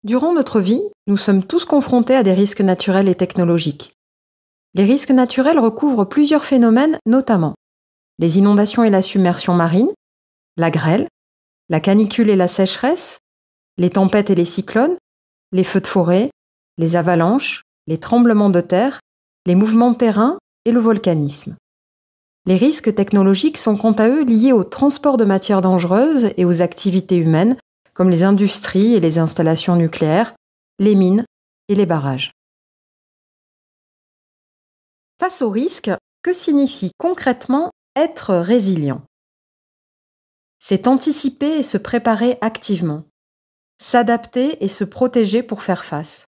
Durant notre vie, nous sommes tous confrontés à des risques naturels et technologiques. Les risques naturels recouvrent plusieurs phénomènes, notamment les inondations et la submersion marine, la grêle, la canicule et la sécheresse, les tempêtes et les cyclones, les feux de forêt, les avalanches, les tremblements de terre, les mouvements de terrain et le volcanisme. Les risques technologiques sont quant à eux liés au transport de matières dangereuses et aux activités humaines, comme les industries et les installations nucléaires, les mines et les barrages. Face aux risques, que signifie concrètement être résilient ? C'est anticiper et se préparer activement, s'adapter et se protéger pour faire face,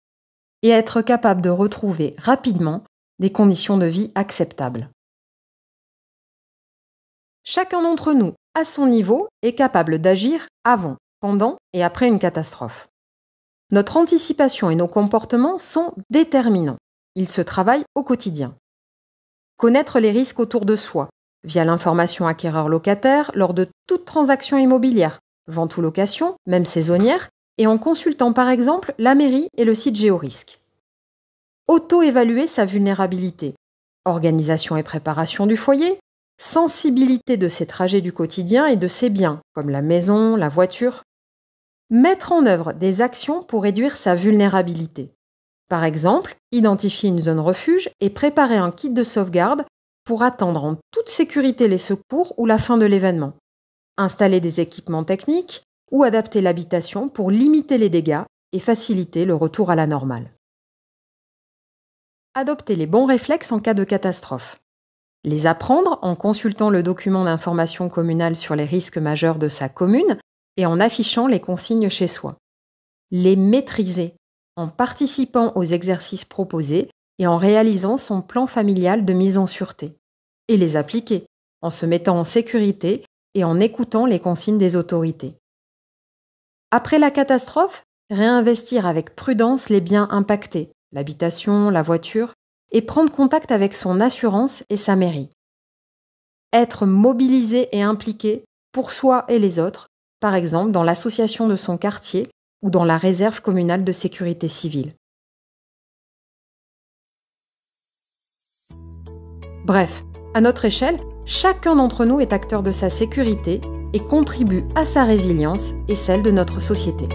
et être capable de retrouver rapidement des conditions de vie acceptables. Chacun d'entre nous, à son niveau, est capable d'agir avant, pendant et après une catastrophe. Notre anticipation et nos comportements sont déterminants. Ils se travaillent au quotidien. Connaître les risques autour de soi, via l'information acquéreur-locataire lors de toute transaction immobilière, vente ou location, même saisonnière, et en consultant par exemple la mairie et le site Géorisque. Auto-évaluer sa vulnérabilité, organisation et préparation du foyer, sensibilité de ses trajets du quotidien et de ses biens, comme la maison, la voiture. Mettre en œuvre des actions pour réduire sa vulnérabilité. Par exemple, identifier une zone refuge et préparer un kit de sauvegarde pour attendre en toute sécurité les secours ou la fin de l'événement. Installer des équipements techniques ou adapter l'habitation pour limiter les dégâts et faciliter le retour à la normale. Adopter les bons réflexes en cas de catastrophe. Les apprendre en consultant le document d'information communale sur les risques majeurs de sa commune et en affichant les consignes chez soi. Les maîtriser en participant aux exercices proposés et en réalisant son plan familial de mise en sûreté. Et les appliquer en se mettant en sécurité et en écoutant les consignes des autorités. Après la catastrophe, réinvestir avec prudence les biens impactés, l'habitation, la voiture, et prendre contact avec son assurance et sa mairie. Être mobilisé et impliqué pour soi et les autres, par exemple dans l'association de son quartier ou dans la réserve communale de sécurité civile. Bref, à notre échelle, chacun d'entre nous est acteur de sa sécurité et contribue à sa résilience et celle de notre société.